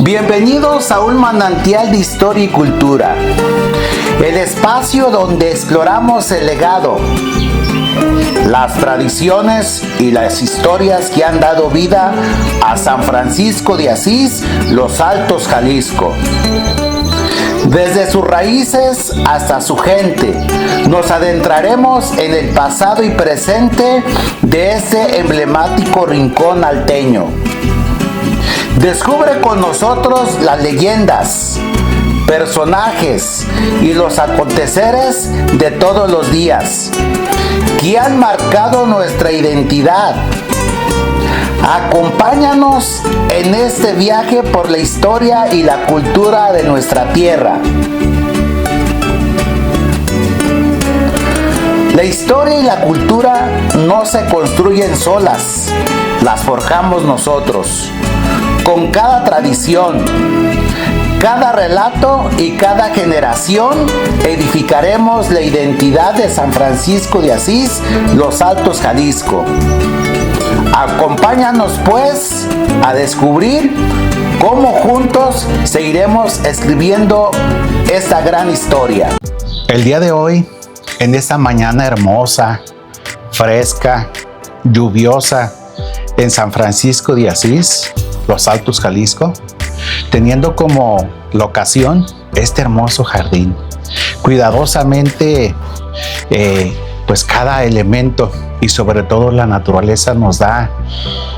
Bienvenidos a un manantial de historia y cultura, el espacio donde exploramos el legado, las tradiciones y las historias que han dado vida a San Francisco de Asís, Los Altos, Jalisco. Desde sus raíces hasta su gente, nos adentraremos en el pasado y presente de este emblemático rincón alteño. Descubre con nosotros las leyendas, personajes y los aconteceres de todos los días que han marcado nuestra identidad. Acompáñanos en este viaje por la historia y la cultura de nuestra tierra. La historia y la cultura no se construyen solas, las forjamos nosotros. Con cada tradición, cada relato y cada generación edificaremos la identidad de San Francisco de Asís, Los Altos, Jalisco. Acompáñanos pues a descubrir cómo juntos seguiremos escribiendo esta gran historia. El día de hoy, en esta mañana hermosa, fresca, lluviosa, en San Francisco de Asís, Los Altos, Jalisco, teniendo como locación este hermoso jardín. Cuidadosamente, pues cada elemento y sobre todo la naturaleza nos da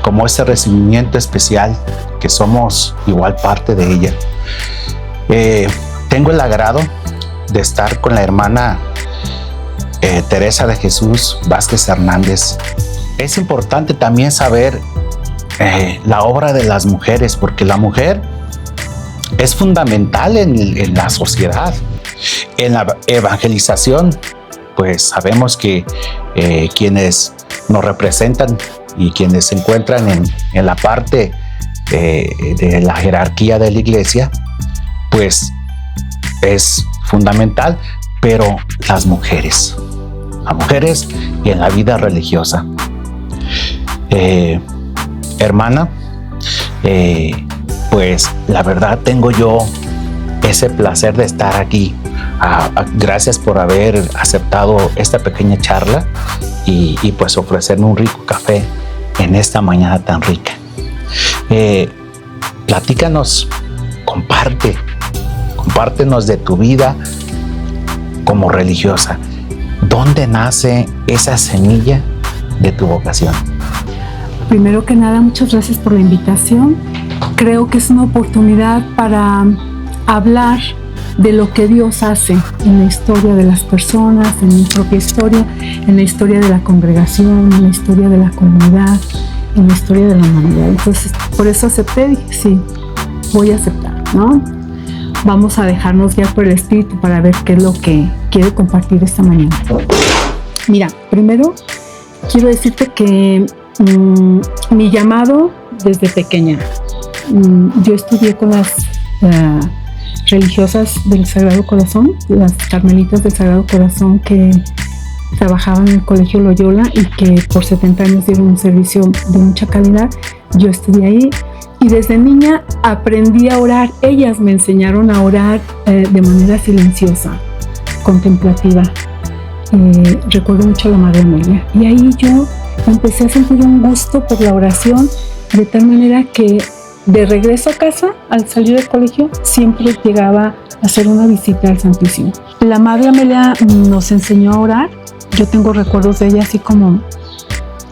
como ese recibimiento especial que somos igual parte de ella. Tengo el agrado de estar con la hermana Teresa de Jesús Vázquez Hernández. Es importante también saber la obra de las mujeres, porque la mujer es fundamental en la sociedad, en la evangelización. Pues sabemos que quienes nos representan y quienes se encuentran en la parte de la jerarquía de la iglesia, pues es fundamental, pero las mujeres y en la vida religiosa. Hermana, pues la verdad tengo yo ese placer de estar aquí. Gracias por haber aceptado esta pequeña charla y pues ofrecerme un rico café en esta mañana tan rica. Platícanos, compártenos de tu vida como religiosa. ¿Dónde nace esa semilla de tu vocación? Primero que nada, muchas gracias por la invitación. Creo que es una oportunidad para hablar de lo que Dios hace en la historia de las personas, en mi propia historia, en la historia de la congregación, en la historia de la comunidad, en la historia de la humanidad. Entonces, por eso acepté, dije, sí, voy a aceptar, ¿no? Vamos a dejarnos guiar por el Espíritu para ver qué es lo que quiere compartir esta mañana. Mira, primero quiero decirte que mi llamado desde pequeña, yo estudié con las religiosas del Sagrado Corazón, las carmelitas del Sagrado Corazón que trabajaban en el Colegio Loyola y que por 70 años dieron un servicio de mucha calidad. Yo estudié ahí y desde niña aprendí a orar. Ellas me enseñaron a orar de manera silenciosa, contemplativa. Recuerdo mucho a la Madre Amelia y ahí yo empecé a sentir un gusto por la oración, de tal manera que de regreso a casa, al salir del colegio, siempre llegaba a hacer una visita al Santísimo. La Madre Amelia nos enseñó a orar. Yo tengo recuerdos de ella así como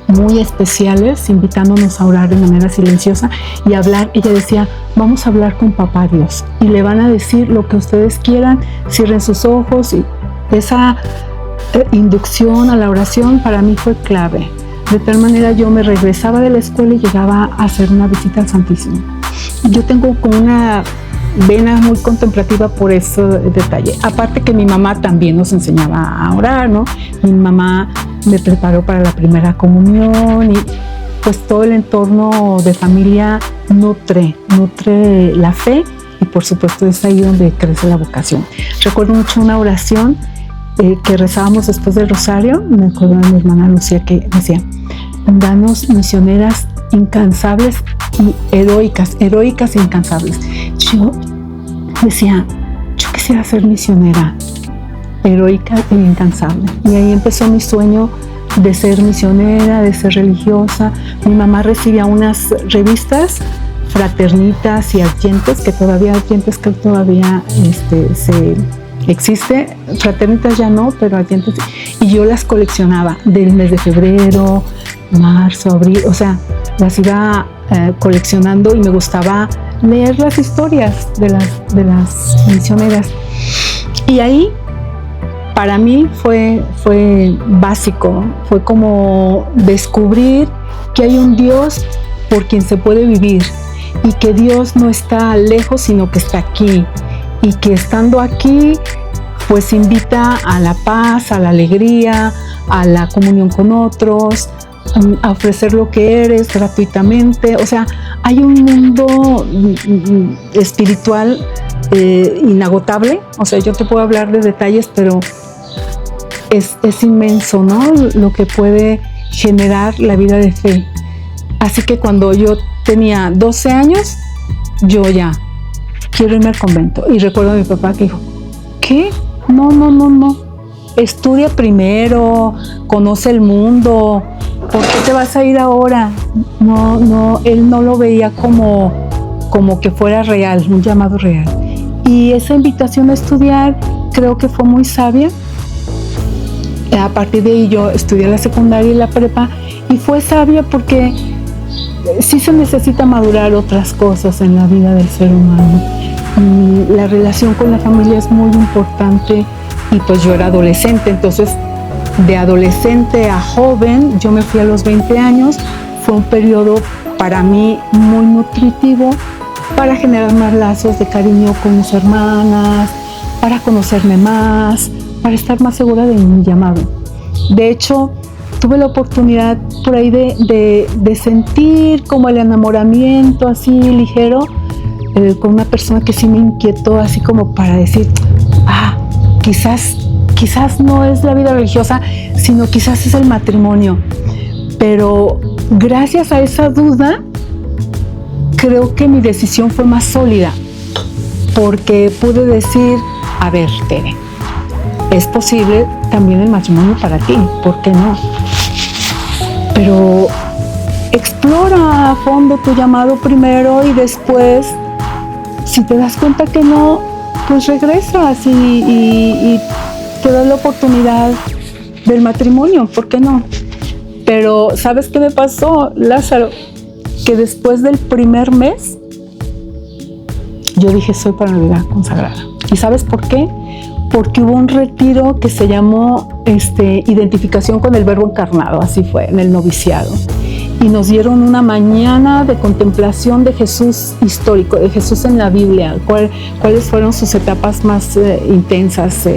muy especiales, invitándonos a orar de manera silenciosa y hablar. Ella decía, vamos a hablar con Papá Dios y le van a decir lo que ustedes quieran, cierren sus ojos. Y esa inducción a la oración para mí fue clave. De tal manera yo me regresaba de la escuela y llegaba a hacer una visita al Santísimo. Yo tengo como una vena muy contemplativa por ese detalle. Aparte que mi mamá también nos enseñaba a orar, ¿no? Mi mamá me preparó para la primera comunión y pues todo el entorno de familia nutre la fe y por supuesto es ahí donde crece la vocación. Recuerdo mucho una oración que rezábamos después del rosario. Me acuerdo de mi hermana Lucía que decía, danos misioneras incansables y heroicas e incansables. Yo decía, yo quisiera ser misionera, heroica e incansable. Y ahí empezó mi sueño de ser misionera, de ser religiosa. Mi mamá recibía unas revistas, Fraternitas y Argentes, que todavía se existe. Fraternitas ya no, pero Argentes, y yo las coleccionaba del mes de febrero, marzo, abril, o sea, las iba coleccionando, y me gustaba leer las historias de las misioneras. Y ahí para mí fue básico, fue como descubrir que hay un Dios por quien se puede vivir, y que Dios no está lejos, sino que está aquí, y que estando aquí pues invita a la paz, a la alegría, a la comunión con otros, a ofrecer lo que eres gratuitamente. O sea, hay un mundo espiritual inagotable. O sea, yo te puedo hablar de detalles, pero es inmenso, ¿no? Lo que puede generar la vida de fe. Así que cuando yo tenía 12 años, yo ya quiero irme al convento. Y recuerdo a mi papá que dijo, ¿qué? No. Estudia primero, conoce el mundo. ¿Por qué te vas a ir ahora? No, él no lo veía como que fuera real, un llamado real. Y esa invitación a estudiar creo que fue muy sabia. A partir de ahí yo estudié la secundaria y la prepa, y fue sabia porque sí se necesita madurar otras cosas en la vida del ser humano. Y la relación con la familia es muy importante, y pues yo era adolescente, entonces de adolescente a joven, yo me fui a los 20 años, fue un periodo para mí muy nutritivo para generar más lazos de cariño con mis hermanas, para conocerme más, para estar más segura de mi llamado. De hecho, tuve la oportunidad por ahí de sentir como el enamoramiento así ligero con una persona que sí me inquietó, así como para decir, quizás no es la vida religiosa, sino quizás es el matrimonio. Pero gracias a esa duda, creo que mi decisión fue más sólida, porque pude decir, a ver, Tere, es posible también el matrimonio para ti, ¿por qué no? Pero explora a fondo tu llamado primero, y después, si te das cuenta que no, pues regresas y te das la oportunidad del matrimonio, ¿por qué no? Pero ¿sabes qué me pasó, Lázaro? Que después del primer mes, yo dije, soy para la vida consagrada. ¿Y sabes por qué? Porque hubo un retiro que se llamó Identificación con el Verbo Encarnado, así fue, en el noviciado. Y nos dieron una mañana de contemplación de Jesús histórico, de Jesús en la Biblia, cuáles fueron sus etapas más intensas,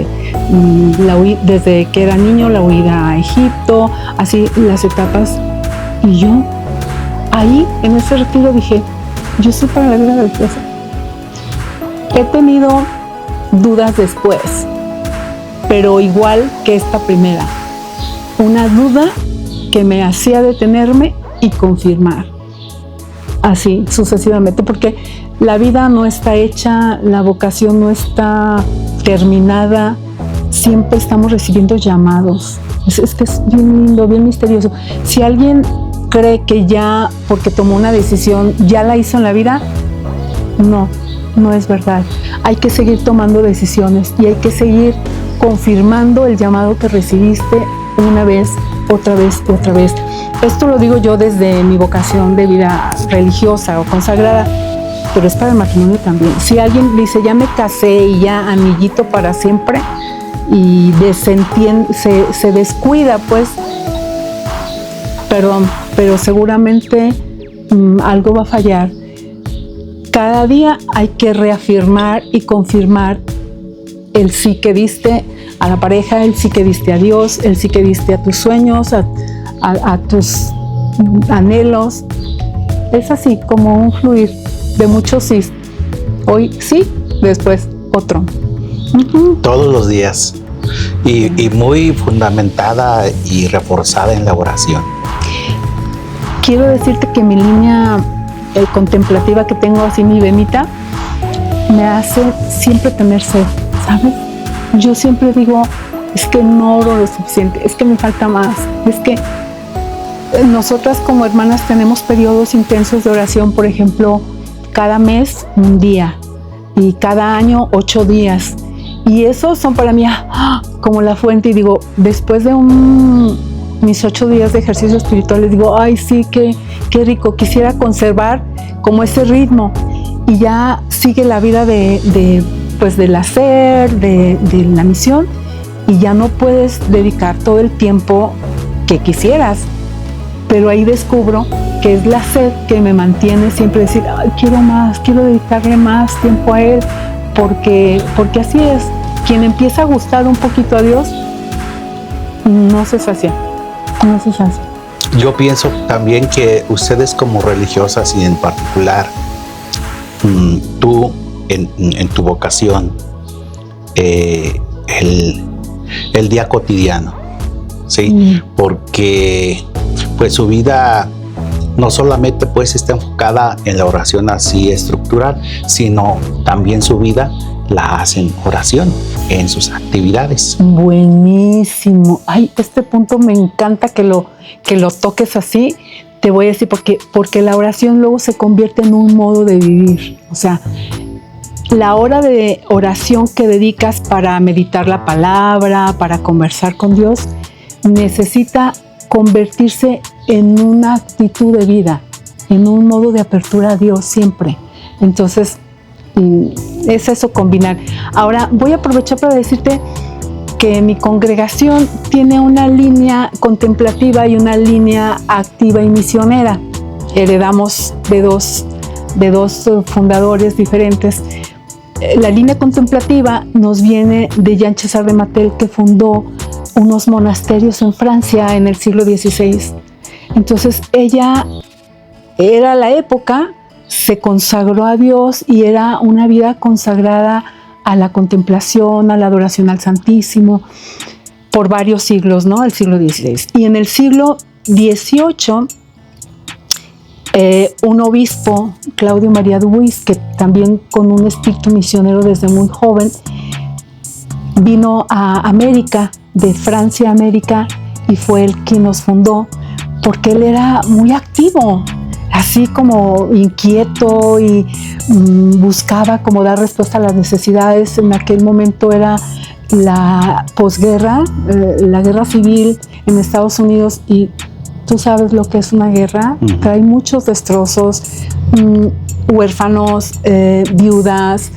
desde que era niño, la huida a Egipto, así las etapas. Y yo, ahí, en ese retiro, dije, yo soy para la vida religiosa. He tenido dudas después, pero igual que esta primera, una duda que me hacía detenerme y confirmar, así sucesivamente, porque la vida no está hecha, la vocación no está terminada, siempre estamos recibiendo llamados. Es que es bien lindo, bien misterioso. Si alguien cree que ya, porque tomó una decisión, ya la hizo en la vida, no es verdad. Hay que seguir tomando decisiones, y hay que seguir confirmando el llamado que recibiste una vez, otra vez y otra vez. Esto lo digo yo desde mi vocación de vida religiosa o consagrada, pero es para el matrimonio también. Si alguien dice, ya me casé y ya amiguito para siempre, y se descuida, pues, perdón, pero seguramente algo va a fallar. Cada día hay que reafirmar y confirmar el sí que diste a la pareja, el sí que diste a Dios, el sí que diste a tus sueños, a tus anhelos. Es así como un fluir de muchos sí. Hoy sí, después otro. Todos los días. Y muy fundamentada y reforzada en la oración. quiero decirte que mi línea contemplativa que tengo, así mi venita, me hace siempre tener sed, ¿sabes? Yo siempre digo, es que no oro lo suficiente, es que me falta más, es que nosotras como hermanas tenemos periodos intensos de oración, por ejemplo, cada mes un día y cada año 8 días. Y esos son para mí como la fuente. Y digo, después de mis 8 días de ejercicio espiritual, digo, ay sí, qué rico, quisiera conservar como ese ritmo. Y ya sigue la vida del hacer, de la misión, y ya no puedes dedicar todo el tiempo que quisieras. Pero ahí descubro que es la sed que me mantiene siempre decir, ay, quiero más, quiero dedicarle más tiempo a Él, porque así es. Quien empieza a gustar un poquito a Dios, no se sacia. Yo pienso también que ustedes como religiosas y en particular tú en tu vocación, el día cotidiano, ¿sí? Porque pues su vida no solamente pues está enfocada en la oración así estructural, sino también su vida la hacen oración en sus actividades. Buenísimo. Ay, este punto me encanta que lo toques así. Te voy a decir porque la oración luego se convierte en un modo de vivir. O sea, la hora de oración que dedicas para meditar la palabra, para conversar con Dios, necesita convertirse en una actitud de vida, en un modo de apertura a Dios siempre. Entonces, es eso, combinar. Ahora, voy a aprovechar para decirte que mi congregación tiene una línea contemplativa y una línea activa y misionera. Heredamos de dos fundadores diferentes. La línea contemplativa nos viene de Jean César de Matel, que fundó unos monasterios en Francia en el siglo XVI. Entonces ella era la época, se consagró a Dios y era una vida consagrada a la contemplación, a la adoración al Santísimo, por varios siglos, ¿no? El siglo XVI. Y en el siglo XVIII, un obispo, Claudio María Dubuis, que también con un espíritu misionero desde muy joven, vino a América, de Francia a América, y fue el quien nos fundó, porque él era muy activo, así como inquieto, y buscaba como dar respuesta a las necesidades. En aquel momento era la posguerra, la guerra civil en Estados Unidos, y tú sabes lo que es una guerra. Trae muchos destrozos, huérfanos, viudas,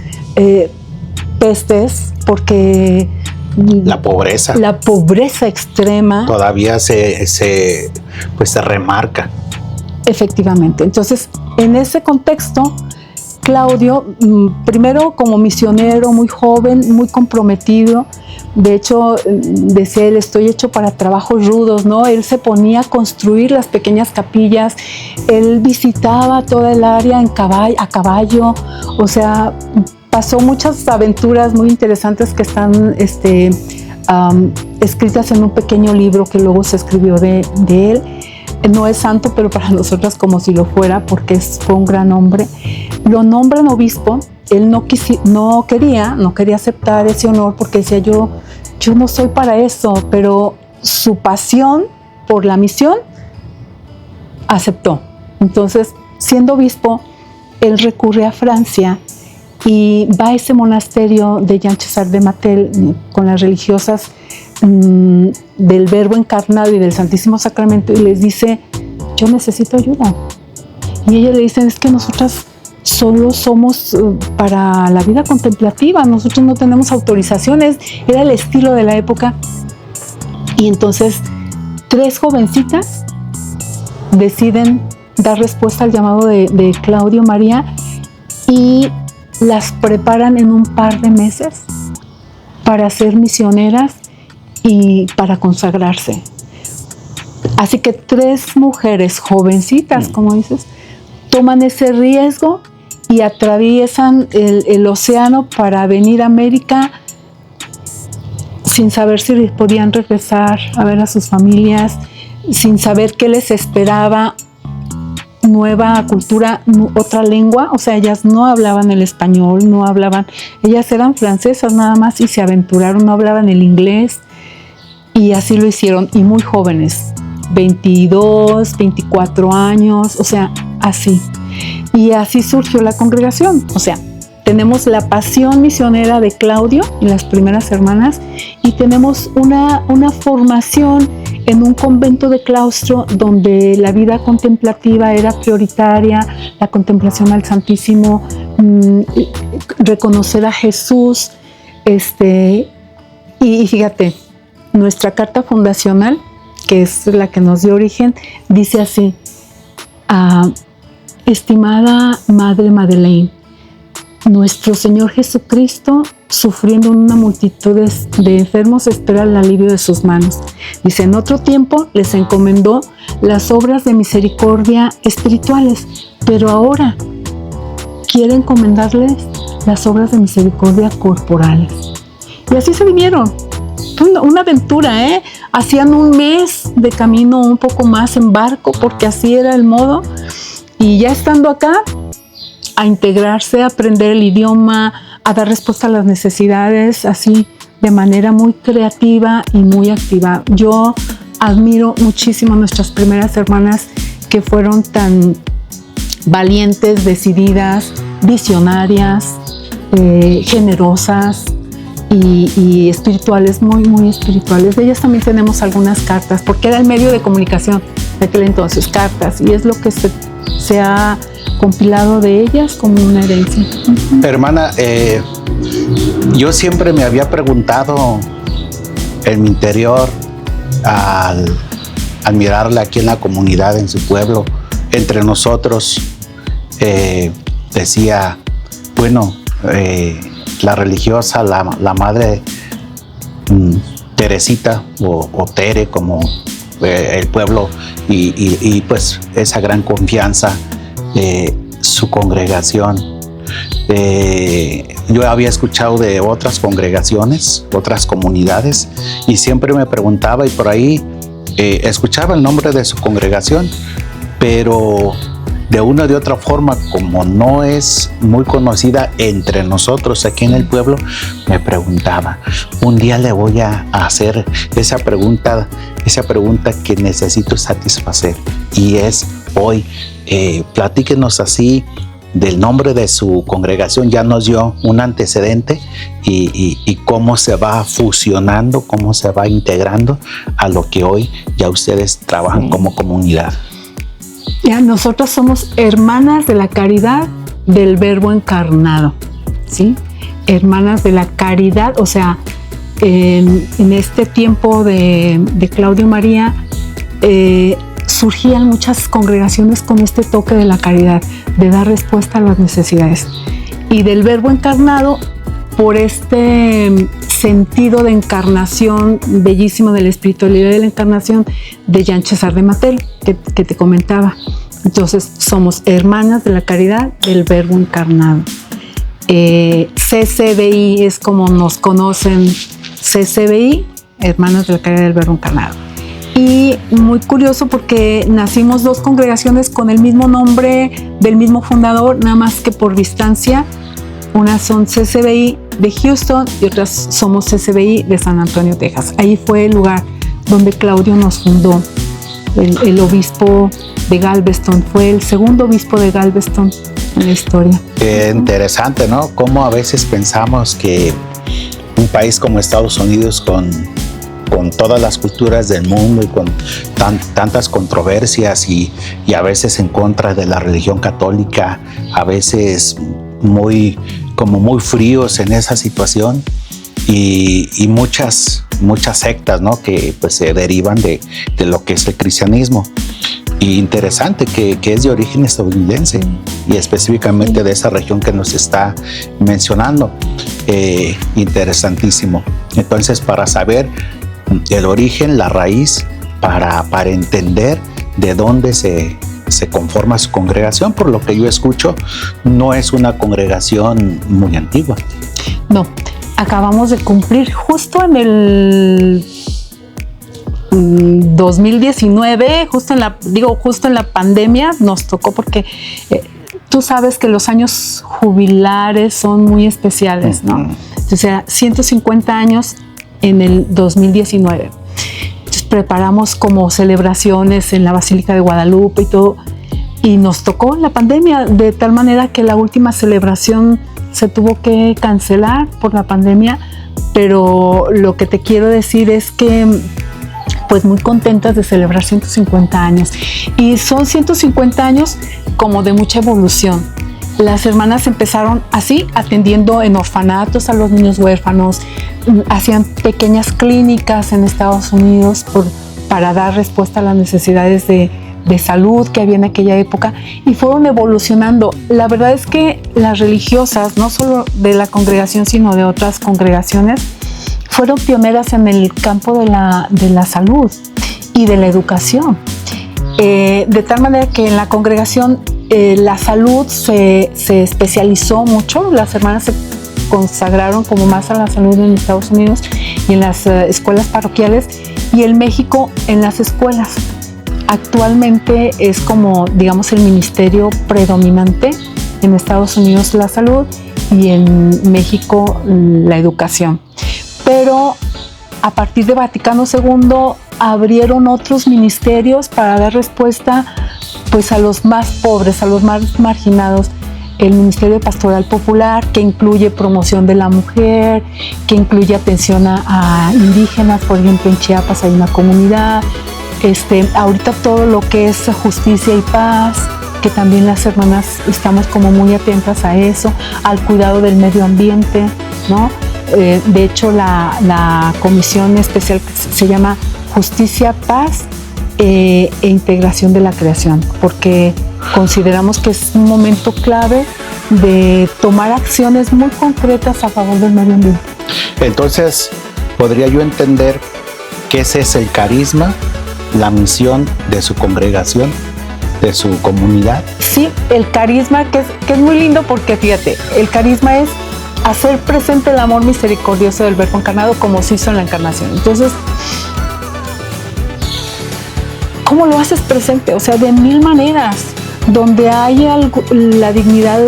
pestes, porque la pobreza extrema todavía se remarca. Efectivamente. Entonces, en ese contexto, Claudio, primero como misionero, muy joven, muy comprometido. De hecho, decía él, estoy hecho para trabajos rudos, ¿no? Él se ponía a construir las pequeñas capillas, él visitaba toda el área a caballo, o sea, pasó muchas aventuras muy interesantes que están escritas en un pequeño libro que luego se escribió de él. No es santo, pero para nosotras como si lo fuera, porque fue un gran hombre. Lo nombran obispo. Él no quería aceptar ese honor, porque decía, yo no soy para eso, pero su pasión por la misión aceptó. Entonces, siendo obispo, él recurre a Francia y va a ese monasterio de Jean César de Matel con las religiosas del Verbo encarnado y del Santísimo Sacramento, y les dice, yo necesito ayuda. Y ellas le dicen, es que nosotras solo somos para la vida contemplativa, nosotros no tenemos autorizaciones. Era el estilo de la época. Y entonces 3 jovencitas deciden dar respuesta al llamado de Claudio María y las preparan en un par de meses para ser misioneras y para consagrarse. Así que 3 mujeres jovencitas, como dices, toman ese riesgo y atraviesan el océano para venir a América sin saber si podían regresar a ver a sus familias, sin saber qué les esperaba nueva cultura, otra lengua, o sea, ellas no hablaban el español, ellas eran francesas nada más y se aventuraron, no hablaban el inglés y así lo hicieron, y muy jóvenes, 22, 24 años, o sea, así. Y así surgió la congregación, o sea, tenemos la pasión misionera de Claudio y las primeras hermanas, y tenemos una formación en un convento de claustro donde la vida contemplativa era prioritaria, la contemplación al Santísimo, reconocer a Jesús, y fíjate, nuestra carta fundacional, que es la que nos dio origen, dice así: estimada Madre Madeleine, nuestro Señor Jesucristo, sufriendo en una multitud de enfermos, espera el alivio de sus manos. Dice, en otro tiempo les encomendó las obras de misericordia espirituales, pero ahora quiere encomendarles las obras de misericordia corporales. Y así se vinieron. Una aventura, ¿eh? Hacían un mes de camino, un poco más en barco, porque así era el modo. Y ya estando acá, a integrarse, a aprender el idioma, a dar respuesta a las necesidades, así de manera muy creativa y muy activa. Yo admiro muchísimo a nuestras primeras hermanas que fueron tan valientes, decididas, visionarias, generosas y espirituales, muy, muy espirituales. De ellas también tenemos algunas cartas, porque era el medio de comunicación de aquel entonces, cartas, y es lo que se ha compilado de ellas como una herencia. Hermana, yo siempre me había preguntado en mi interior al mirarla aquí en la comunidad, en su pueblo, entre nosotros, decía, bueno, la religiosa, la madre Teresita o Tere, como el pueblo, y pues esa gran confianza, su congregación. Yo había escuchado de otras congregaciones, otras comunidades, y siempre me preguntaba, y por ahí escuchaba el nombre de su congregación, pero de una o de otra forma, como no es muy conocida entre nosotros aquí en el pueblo, me preguntaba. Un día le voy a hacer esa pregunta que necesito satisfacer, y es hoy. Platíquenos así del nombre de su congregación. Ya nos dio un antecedente y cómo se va fusionando, cómo se va integrando a lo que hoy ya ustedes trabajan como comunidad. Ya, nosotros somos hermanas de la caridad del Verbo encarnado, ¿sí? Hermanas de la caridad, o sea, en este tiempo de Claudio María, surgían muchas congregaciones con este toque de la caridad, de dar respuesta a las necesidades. Y del Verbo encarnado, por este sentido de encarnación bellísimo, de la espiritualidad de la encarnación de Jean César de Matel, que te comentaba. Entonces, somos hermanas de la caridad del Verbo encarnado. CCBI es como nos conocen, CCBI, hermanas de la caridad del Verbo encarnado. Y muy curioso porque nacimos dos congregaciones con el mismo nombre del mismo fundador, nada más que por distancia. Unas son CCBI de Houston y otras somos CCBI de San Antonio, Texas. Ahí fue el lugar donde Claudio nos fundó. El obispo de Galveston fue el segundo obispo de Galveston en la historia. Qué interesante, ¿no? Cómo a veces pensamos que un país como Estados Unidos, con todas las culturas del mundo y con tantas controversias y a veces en contra de la religión católica, a veces muy fríos en esa situación, y muchas sectas, ¿no? Que pues se derivan de lo que es el cristianismo. Y interesante que es de origen estadounidense y específicamente de esa región que nos está mencionando. Interesantísimo. Entonces, para saber el origen, la raíz, para entender de dónde se conforma su congregación, por lo que yo escucho, no es una congregación muy antigua. No, acabamos de cumplir justo en el 2019, justo en la pandemia, nos tocó porque tú sabes que los años jubilares son muy especiales, ¿no? O sea, 150 años en el 2019. Entonces preparamos como celebraciones en la Basílica de Guadalupe y todo. Y nos tocó la pandemia, de tal manera que la última celebración se tuvo que cancelar por la pandemia. Pero lo que te quiero decir es que pues muy contentas de celebrar 150 años. Y son 150 años como de mucha evolución. Las hermanas empezaron así, atendiendo en orfanatos a los niños huérfanos, hacían pequeñas clínicas en Estados Unidos para dar respuesta a las necesidades de salud que había en aquella época, y fueron evolucionando. La verdad es que las religiosas, no solo de la congregación, sino de otras congregaciones, fueron pioneras en el campo de la salud y de la educación. De tal manera que en la congregación la salud se especializó mucho. Las hermanas se consagraron como más a la salud en Estados Unidos y en las escuelas parroquiales, y en México en las escuelas. Actualmente es como, digamos, el ministerio predominante en Estados Unidos la salud y en México la educación. Pero a partir de Vaticano II abrieron otros ministerios para dar respuesta pues a los más pobres, a los más marginados. El Ministerio Pastoral Popular, que incluye promoción de la mujer, que incluye atención a indígenas. Por ejemplo, en Chiapas hay una comunidad. Ahorita todo lo que es justicia y paz, que también las hermanas estamos como muy atentas a eso, al cuidado del medio ambiente, ¿no? De hecho, la comisión especial se llama Justicia, Paz e Integración de la Creación, porque consideramos que es un momento clave de tomar acciones muy concretas a favor del medio ambiente. Entonces, ¿podría yo entender que ese es el carisma, la misión de su congregación, de su comunidad? Sí, el carisma, que es muy lindo, porque fíjate, el carisma es hacer presente el amor misericordioso del Verbo encarnado, como se hizo en la encarnación. Entonces, ¿cómo lo haces presente? O sea, de mil maneras. Donde hay la dignidad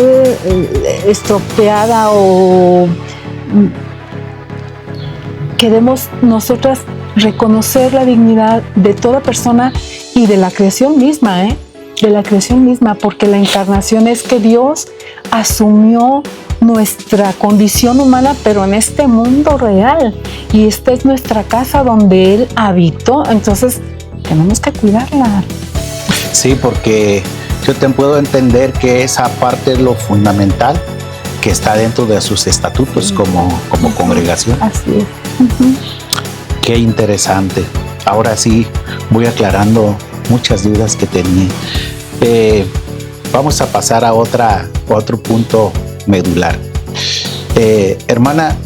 estropeada, o queremos nosotras reconocer la dignidad de toda persona y de la creación misma, de la creación misma, porque la encarnación es que Dios asumió nuestra condición humana, pero en este mundo real, y esta es nuestra casa donde Él habitó. Entonces tenemos que cuidarla. Sí, porque yo te puedo entender que esa parte es lo fundamental que está dentro de sus estatutos como congregación. Así es. Qué interesante. Ahora sí voy aclarando muchas dudas que tenía. Vamos a pasar a otro punto medular. Hermana,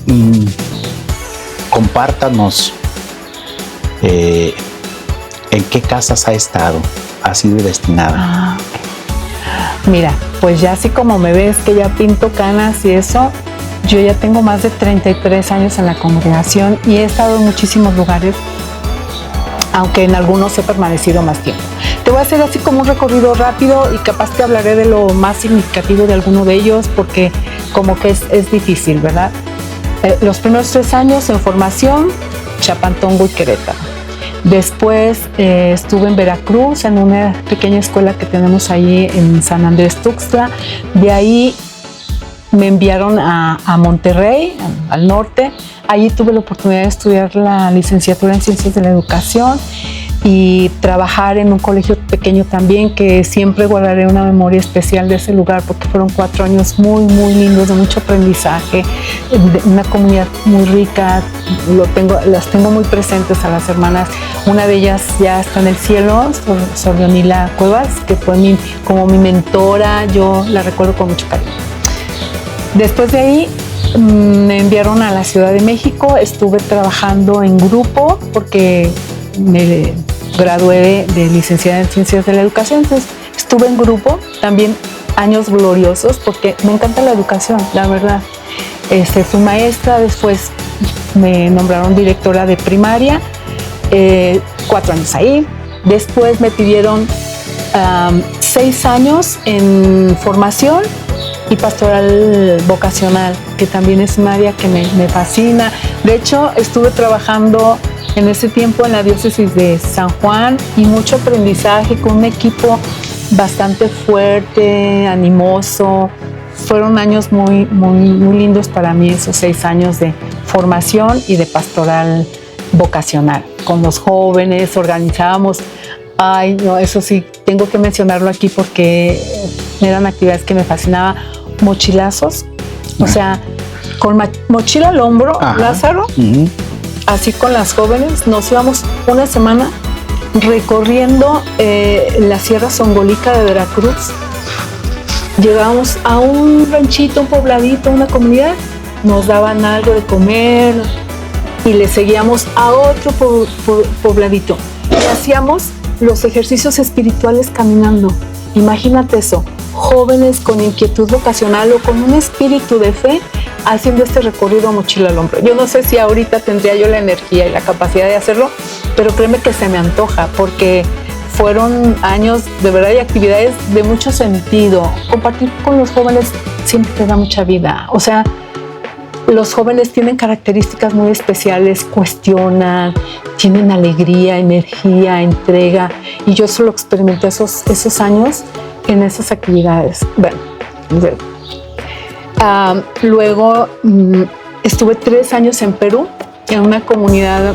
compártanos en qué casas ha estado, ha sido destinada. Mira, pues ya así como me ves que ya pinto canas y eso, yo ya tengo más de 33 años en la congregación y he estado en muchísimos lugares, aunque en algunos he permanecido más tiempo. Te voy a hacer así como un recorrido rápido y capaz te hablaré de lo más significativo de alguno de ellos, porque como que es difícil, ¿verdad? Los primeros 3 años en formación, Chapantongo y Querétaro. Después estuve en Veracruz, en una pequeña escuela que tenemos ahí en San Andrés Tuxtla. De ahí me enviaron a Monterrey, al norte. Allí tuve la oportunidad de estudiar la licenciatura en Ciencias de la Educación y trabajar en un colegio pequeño también, que siempre guardaré una memoria especial de ese lugar, porque fueron 4 años muy, muy lindos, de mucho aprendizaje, de una comunidad muy rica. Las tengo muy presentes a las hermanas. Una de ellas ya está en el cielo, Sor Leonila Cuevas, que fue como mi mentora. Yo la recuerdo con mucho cariño. Después de ahí me enviaron a la Ciudad de México. Estuve trabajando en grupo porque me gradué de licenciada en Ciencias de la Educación. Entonces estuve en grupo, también años gloriosos, porque me encanta la educación, la verdad. Fui maestra, después me nombraron directora de primaria. 4 años ahí. Después me pidieron 6 años en formación y pastoral vocacional, que también es un área que me fascina. De hecho, estuve trabajando en ese tiempo en la diócesis de San Juan y mucho aprendizaje con un equipo bastante fuerte, animoso. Fueron años muy, muy, muy lindos para mí, esos 6 años de formación y de pastoral vocacional. Con los jóvenes organizábamos, eso sí, tengo que mencionarlo aquí porque eran actividades que me fascinaban. Mochilazos, o sea, con mochila al hombro, ajá, Lázaro, así con las jóvenes, nos íbamos una semana recorriendo la Sierra Zongolica de Veracruz. Llegábamos a un ranchito, un pobladito, una comunidad, nos daban algo de comer y le seguíamos a otro pobladito. Y hacíamos los ejercicios espirituales caminando. Imagínate eso, jóvenes con inquietud vocacional o con un espíritu de fe haciendo este recorrido a mochila al hombro. Yo no sé si ahorita tendría yo la energía y la capacidad de hacerlo, pero créeme que se me antoja porque fueron años de verdad y actividades de mucho sentido. Compartir con los jóvenes siempre te da mucha vida. O sea, los jóvenes tienen características muy especiales, cuestionan, tienen alegría, energía, entrega. Y yo solo experimenté esos años en esas actividades. Bueno, luego estuve 3 años en Perú, en una comunidad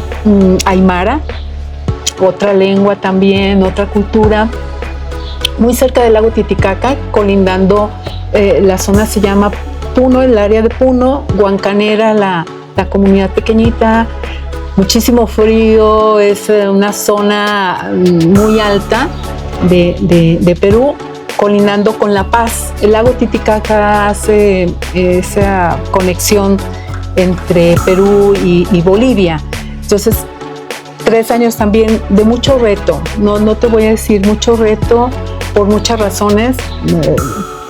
aymara, otra lengua también, otra cultura, muy cerca del lago Titicaca, colindando, la zona se llama Puno, el área de Puno, Huancanera, la comunidad pequeñita, muchísimo frío, es una zona muy alta de Perú, colindando con La Paz. El lago Titicaca hace esa conexión entre Perú y Bolivia. Entonces, 3 años también de mucho reto, no te voy a decir mucho reto por muchas razones.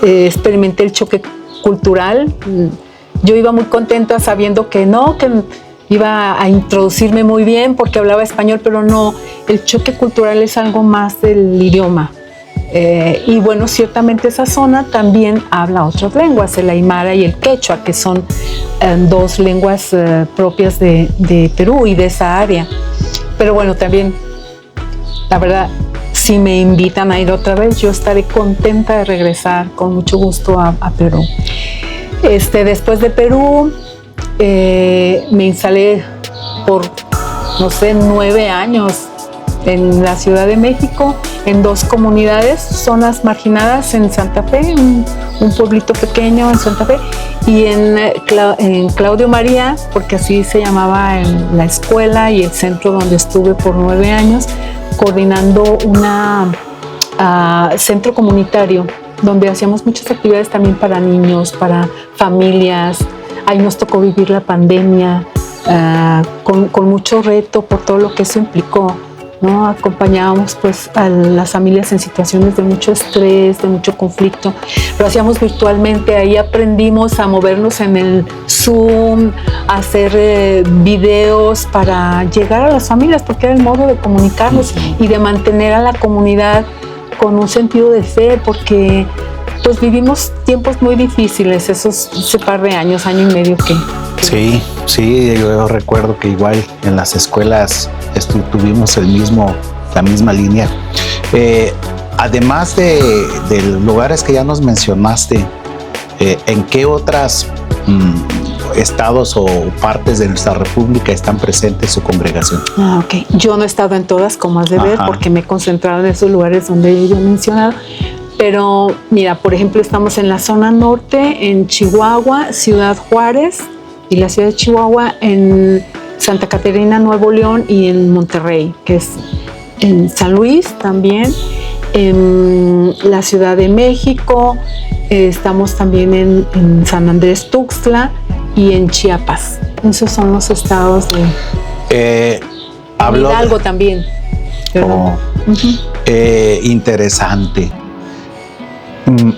Experimenté el choque cultural. Yo iba muy contenta sabiendo que iba a introducirme muy bien porque hablaba español, pero no, el choque cultural es algo más del idioma. Y bueno, ciertamente esa zona también habla otras lenguas, el aymara y el quechua, que son 2 lenguas propias de Perú y de esa área. Pero bueno, también, la verdad, si me invitan a ir otra vez, yo estaré contenta de regresar con mucho gusto a Perú. Después de Perú, me instalé por, 9 años en la Ciudad de México, en 2 comunidades, zonas marginadas en Santa Fe, un pueblito pequeño en Santa Fe, y en Claudio María, porque así se llamaba la escuela y el centro donde estuve por 9 años, coordinando un centro comunitario, donde hacíamos muchas actividades también para niños, para familias. Ahí nos tocó vivir la pandemia, con mucho reto por todo lo que eso implicó, ¿no? Acompañábamos pues a las familias en situaciones de mucho estrés, de mucho conflicto. Lo hacíamos virtualmente, ahí aprendimos a movernos en el Zoom, a hacer videos para llegar a las familias, porque era el modo de comunicarnos y de mantener a la comunidad con un sentido de fe, porque pues vivimos tiempos muy difíciles, ese par de años, año y medio que... Sí, yo recuerdo que igual en las escuelas tuvimos la misma línea. Además de lugares que ya nos mencionaste, ¿en qué otras estados o partes de nuestra república están presentes su congregación? Ok. Yo no he estado en todas, como has de ver, porque me he concentrado en esos lugares donde yo he mencionado. Pero mira, por ejemplo, estamos en la zona norte, en Chihuahua, Ciudad Juárez, y la ciudad de Chihuahua, en Santa Catarina, Nuevo León, y en Monterrey, que es en San Luis también, en la Ciudad de México, estamos también en San Andrés Tuxtla y en Chiapas. Esos son los estados de Hidalgo también. Interesante.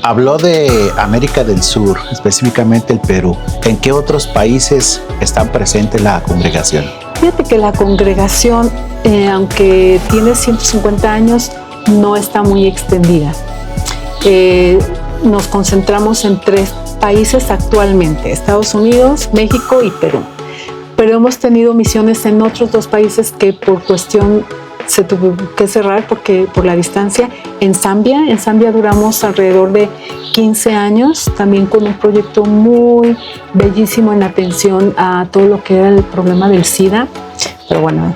Habló de América del Sur, específicamente el Perú. ¿En qué otros países está presente la congregación? Fíjate que la congregación aunque tiene 150 años, no está muy extendida. Nos concentramos en 3 países actualmente: Estados Unidos, México y Perú. Pero hemos tenido misiones en otros 2 países que por cuestión se tuvo que cerrar por la distancia. En Zambia duramos alrededor de 15 años, también con un proyecto muy bellísimo en atención a todo lo que era el problema del SIDA. Pero bueno,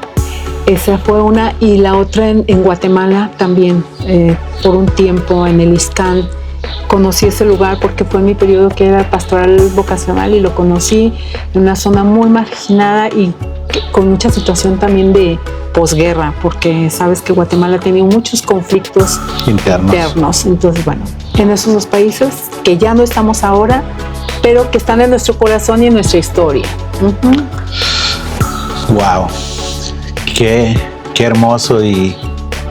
esa fue una. Y la otra en Guatemala también, por un tiempo en el ISCAN. Conocí ese lugar porque fue en mi periodo que era pastoral vocacional, y lo conocí en una zona muy marginada y con mucha situación también de posguerra, porque sabes que Guatemala ha tenido muchos conflictos internos. Entonces, bueno, en esos 2 países que ya no estamos ahora, pero que están en nuestro corazón y en nuestra historia. Wow, qué hermoso y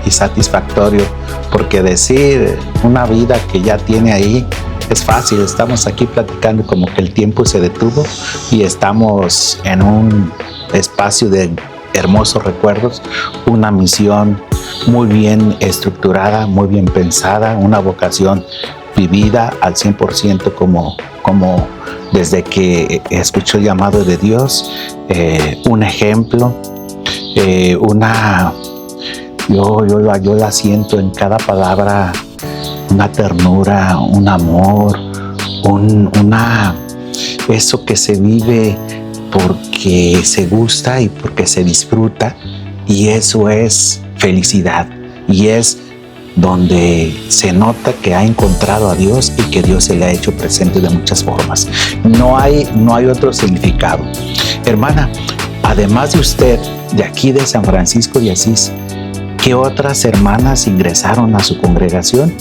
satisfactorio, porque decir una vida que ya tiene ahí es fácil. Estamos aquí platicando como que el tiempo se detuvo y estamos en un espacio de hermosos recuerdos, una misión muy bien estructurada, muy bien pensada, una vocación vivida al 100% como desde que escuchó el llamado de Dios, un ejemplo, yo la siento en cada palabra, una ternura, un amor, eso que se vive porque se gusta y porque se disfruta, y eso es felicidad, y es donde se nota que ha encontrado a Dios y que Dios se le ha hecho presente de muchas formas. No hay otro significado. Hermana, además de usted, de aquí de San Francisco de Asís, ¿qué otras hermanas ingresaron a su congregación?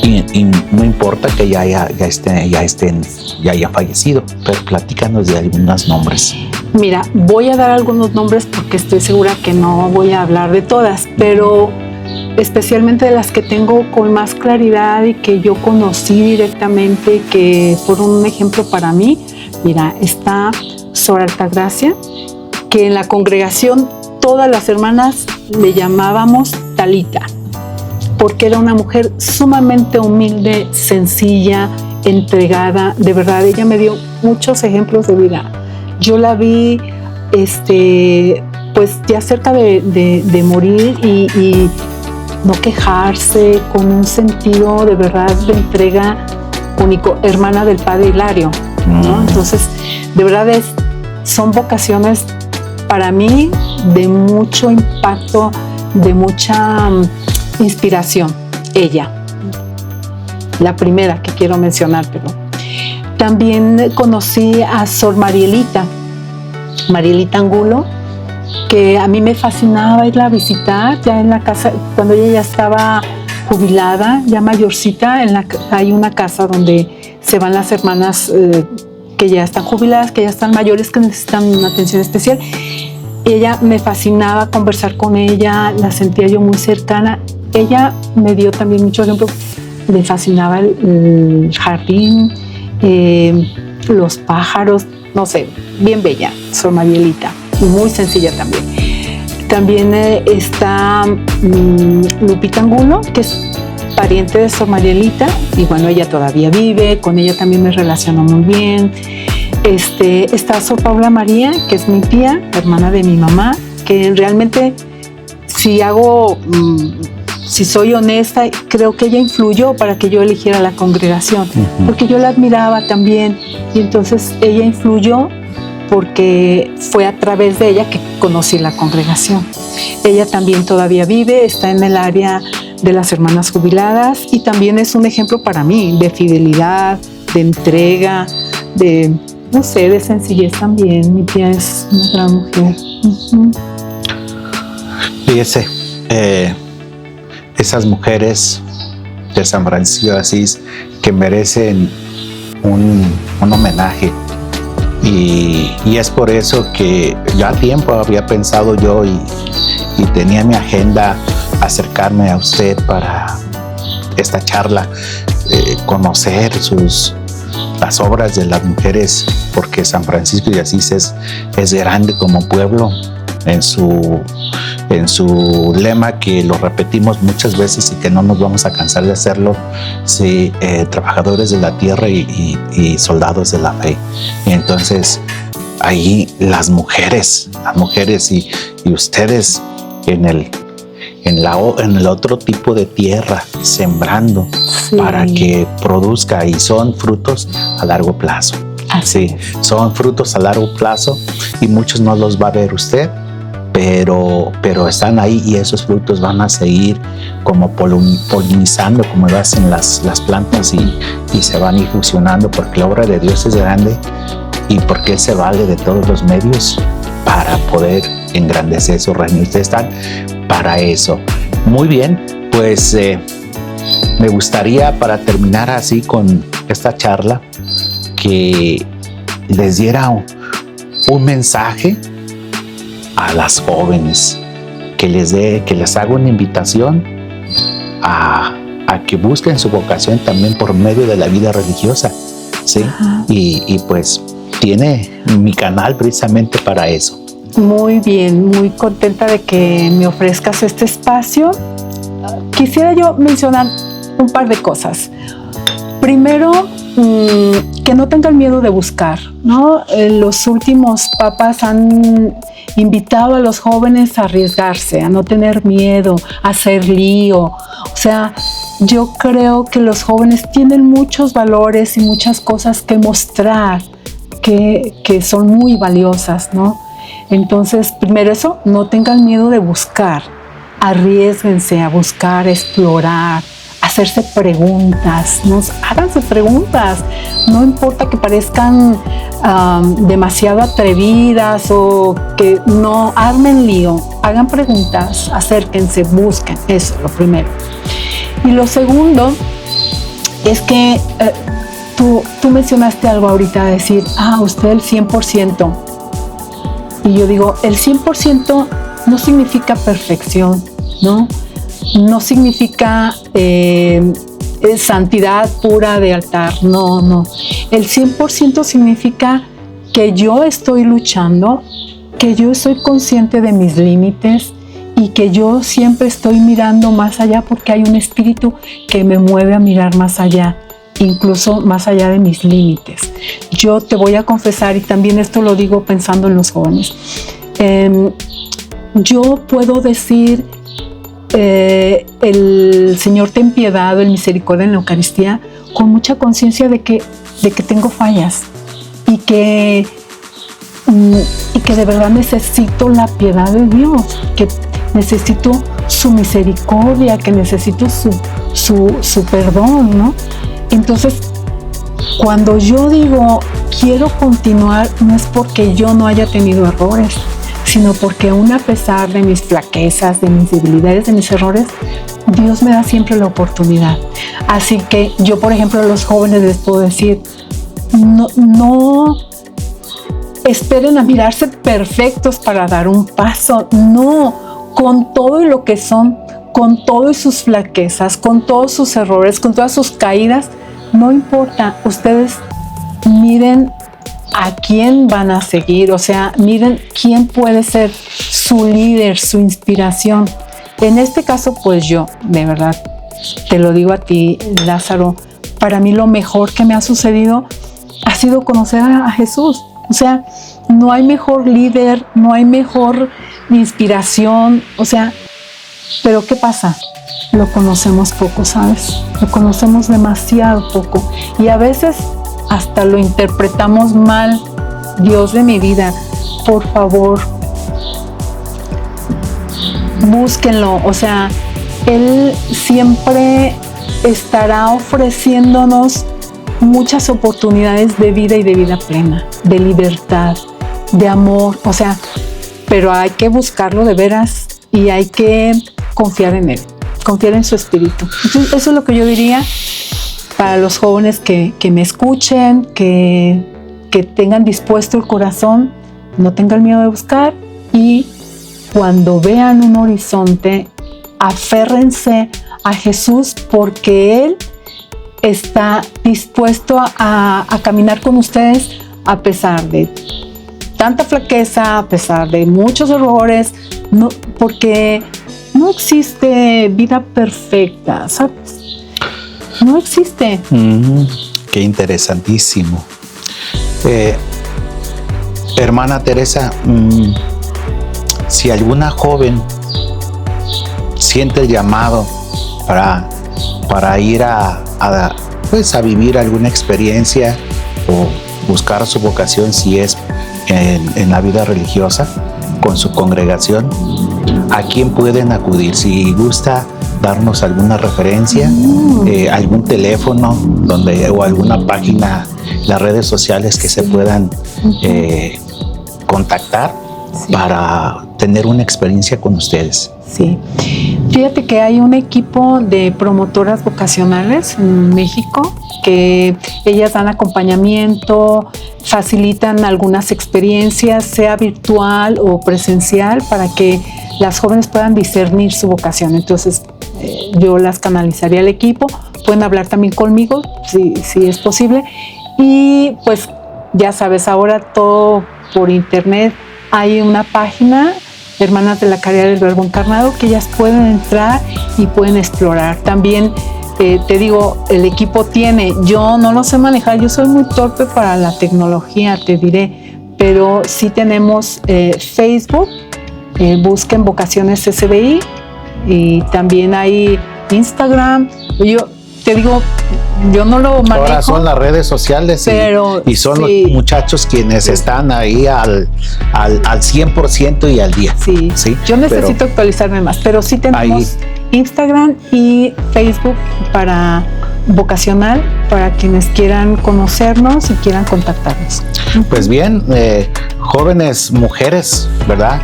Y no importa que ya hayan fallecido, pero platícanos de algunos nombres. Mira, voy a dar algunos nombres porque estoy segura que no voy a hablar de todas, pero especialmente de las que tengo con más claridad y que yo conocí directamente, que fueron un ejemplo para mí. Mira, está Sor Altagracia, que en la congregación todas las hermanas le llamábamos Talita, porque era una mujer sumamente humilde, sencilla, entregada. De verdad, ella me dio muchos ejemplos de vida. Yo la vi pues ya cerca de morir, y no quejarse, con un sentido de verdad de entrega único, hermana del padre Hilario, ¿no? Entonces, de verdad son vocaciones para mí de mucho impacto, de mucha inspiración. Ella, la primera que quiero mencionar, pero también conocí a Sor Marielita Angulo, que a mí me fascinaba irla a visitar ya en la casa, cuando ella ya estaba jubilada, ya mayorcita. Hay una casa donde se van las hermanas que ya están jubiladas, que ya están mayores, que necesitan una atención especial. Ella me fascinaba conversar con ella, la sentía yo muy cercana. Ella me dio también mucho ejemplo. Me fascinaba el jardín, los pájaros, no sé, bien bella, Sor Marielita, y muy sencilla también. También está Lupita Angulo, que es pariente de Sor Marielita, y bueno, ella todavía vive, con ella también me relaciono muy bien. Está Sor Paula María, que es mi tía, hermana de mi mamá, que realmente, si soy honesta, creo que ella influyó para que yo eligiera la congregación, porque yo la admiraba también, y entonces ella influyó porque fue a través de ella que conocí la congregación. Ella también todavía vive, está en el área de las hermanas jubiladas, y también es un ejemplo para mí de fidelidad, de entrega, de sencillez también. Mi tía es una gran mujer. Fíjese, esas mujeres de San Francisco de Asís que merecen un homenaje, y es por eso que ya a tiempo había pensado yo y tenía en mi agenda acercarme a usted para esta charla, conocer las obras de las mujeres, porque San Francisco de Asís es grande como pueblo en su su lema, que lo repetimos muchas veces y que no nos vamos a cansar de hacerlo, sí, trabajadores de la tierra y soldados de la fe. Y entonces ahí las mujeres y ustedes en el otro tipo de tierra, sembrando, sí, para que produzca, y son frutos a largo plazo. Sí, son frutos a largo plazo y muchos no los va a ver usted, pero están ahí, y esos frutos van a seguir como polinizando, como lo hacen las plantas, y se van a ir fusionando, porque la obra de Dios es grande y porque Él se vale de todos los medios para poder engrandecer su reino. Ustedes están para eso. Muy bien, pues me gustaría, para terminar así con esta charla, que les diera un mensaje a las jóvenes, que les haga una invitación a que busquen su vocación también por medio de la vida religiosa, ¿sí? Y pues tiene mi canal precisamente para eso. Muy bien, muy contenta de que me ofrezcas este espacio. Quisiera yo mencionar un par de cosas. Primero, que no tengan miedo de buscar, ¿no? Los últimos papas han invitado a los jóvenes a arriesgarse, a no tener miedo, a hacer lío. O sea, yo creo que los jóvenes tienen muchos valores y muchas cosas que mostrar que son muy valiosas, ¿no? Entonces, primero eso, no tengan miedo de buscar, arriésguense a buscar, a explorar, hacerse preguntas, ¿no? Háganse preguntas, no importa que parezcan demasiado atrevidas o que no armen lío, hagan preguntas, acérquense, busquen, eso es lo primero. Y lo segundo es que tú mencionaste algo ahorita, decir, usted el 100%. Y yo digo, el 100% no significa perfección, ¿no? No significa santidad pura de altar, no. El 100% significa que yo estoy luchando, que yo soy consciente de mis límites y que yo siempre estoy mirando más allá, porque hay un espíritu que me mueve a mirar más allá, incluso más allá de mis límites. Yo te voy a confesar, y también esto lo digo pensando en los jóvenes, yo puedo decir, el Señor ten piedad, el misericordia en la Eucaristía, con mucha conciencia de que tengo fallas y que de verdad necesito la piedad de Dios, que necesito su misericordia, que necesito su perdón, ¿no? Entonces, cuando yo digo quiero continuar, no es porque yo no haya tenido errores, sino porque aún a pesar de mis flaquezas, de mis debilidades, de mis errores, Dios me da siempre la oportunidad. Así que yo, por ejemplo, a los jóvenes les puedo decir, no esperen a mirarse perfectos para dar un paso, no, con todo lo que son, con todas sus flaquezas, con todos sus errores, con todas sus caídas, no importa, ustedes miren a quién van a seguir, o sea, miren quién puede ser su líder, su inspiración. En este caso, pues yo, de verdad, te lo digo a ti, Lázaro, para mí lo mejor que me ha sucedido ha sido conocer a Jesús. O sea, no hay mejor líder, no hay mejor inspiración, o sea, pero ¿qué pasa? Lo conocemos poco, ¿sabes? Lo conocemos demasiado poco y a veces hasta lo interpretamos mal. Dios de mi vida, por favor, búsquenlo. O sea, Él siempre estará ofreciéndonos muchas oportunidades de vida y de vida plena, de libertad, de amor. O sea, pero hay que buscarlo de veras y hay que confiar en Él, confiar en su espíritu. Entonces, eso es lo que yo diría para los jóvenes que me escuchen, que tengan dispuesto el corazón, no tengan miedo de buscar, y cuando vean un horizonte, aférrense a Jesús, porque Él está dispuesto a caminar con ustedes a pesar de tanta flaqueza, a pesar de muchos errores. No, porque no existe vida perfecta, ¿sabes? No existe. Qué interesantísimo. Hermana Teresa, si alguna joven siente el llamado para ir a vivir alguna experiencia o buscar su vocación, si es en la vida religiosa con su congregación, ¿a quién pueden acudir? Si gusta darnos alguna referencia, algún teléfono o alguna página, las redes sociales que se puedan contactar para tener una experiencia con ustedes. Sí, fíjate que hay un equipo de promotoras vocacionales en México que ellas dan acompañamiento, facilitan algunas experiencias, sea virtual o presencial, para que las jóvenes puedan discernir su vocación. Entonces, yo las canalizaría al equipo. Pueden hablar también conmigo, si es posible. Y pues, ya sabes, ahora todo por internet. Hay una página, Hermanas de la Caridad del Verbo Encarnado, que ellas pueden entrar y pueden explorar. También te digo, el equipo yo no lo sé manejar, yo soy muy torpe para la tecnología, te diré, pero sí tenemos Facebook, busquen Vocaciones SBI, y también hay Instagram. Yo te digo, yo no lo manejo. Ahora son las redes sociales, y son sí, los muchachos quienes están ahí al 100% y al día. Sí, ¿sí? Yo necesito actualizarme más, pero sí tenemos Instagram y Facebook para vocacional, para quienes quieran conocernos y quieran contactarnos. Pues bien, jóvenes mujeres, ¿verdad?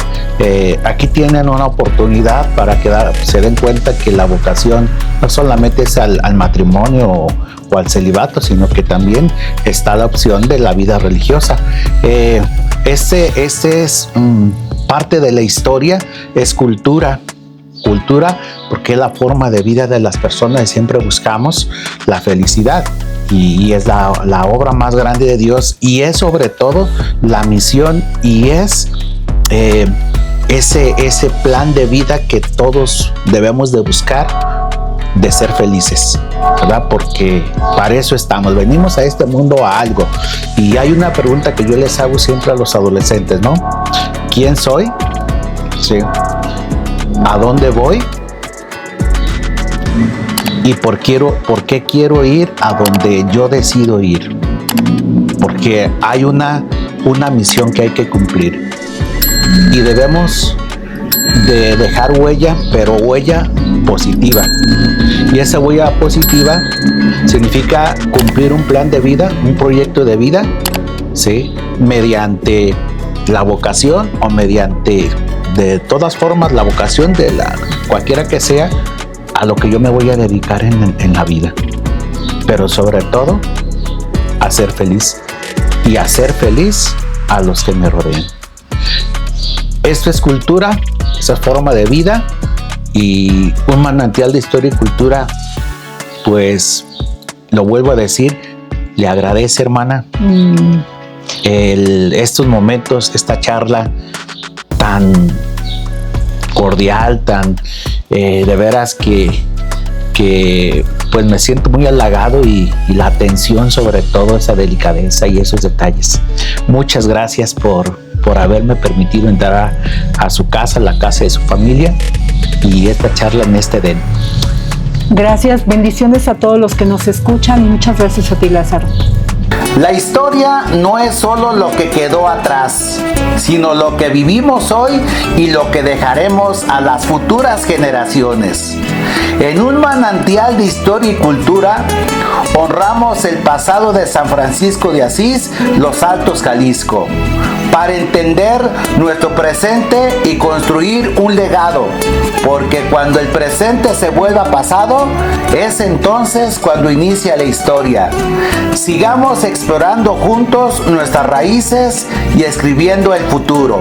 Aquí tienen una oportunidad para que se den cuenta que la vocación no solamente es al matrimonio o al celibato, sino que también está la opción de la vida religiosa. Este es parte de la historia, es cultura, porque es la forma de vida de las personas y siempre buscamos la felicidad, y es la obra más grande de Dios, y es sobre todo la misión, y es ese plan de vida que todos debemos de buscar, de ser felices, ¿verdad? Porque para eso estamos, venimos a este mundo a algo. Y hay una pregunta que yo les hago siempre a los adolescentes, ¿no? ¿Quién soy? Sí. ¿A dónde voy? ¿Y por qué quiero ir a donde yo decido ir? Porque hay una misión que hay que cumplir. Y debemos de dejar huella, pero huella positiva. Y esa huella positiva significa cumplir un plan de vida, un proyecto de vida, ¿sí? Mediante la vocación o mediante, de todas formas, la vocación de cualquiera que sea, a lo que yo me voy a dedicar en la vida. Pero sobre todo, a ser feliz, y hacer feliz a los que me rodean. Esto es cultura, esa forma de vida, y un manantial de historia y cultura. Pues lo vuelvo a decir, le agradece, hermana, estos momentos, esta charla tan cordial, tan de veras que pues me siento muy halagado, y la atención, sobre todo esa delicadeza y esos detalles. Muchas gracias por haberme permitido entrar a su casa, la casa de su familia, y esta charla en este Edén. Gracias, bendiciones a todos los que nos escuchan, y muchas gracias a ti, Lázaro. La historia no es solo lo que quedó atrás, sino lo que vivimos hoy y lo que dejaremos a las futuras generaciones. En un manantial de historia y cultura, honramos el pasado de San Francisco de Asís, Los Altos, Jalisco, para entender nuestro presente y construir un legado, porque cuando el presente se vuelva pasado, es entonces cuando inicia la historia. Sigamos explorando juntos nuestras raíces y escribiendo el futuro.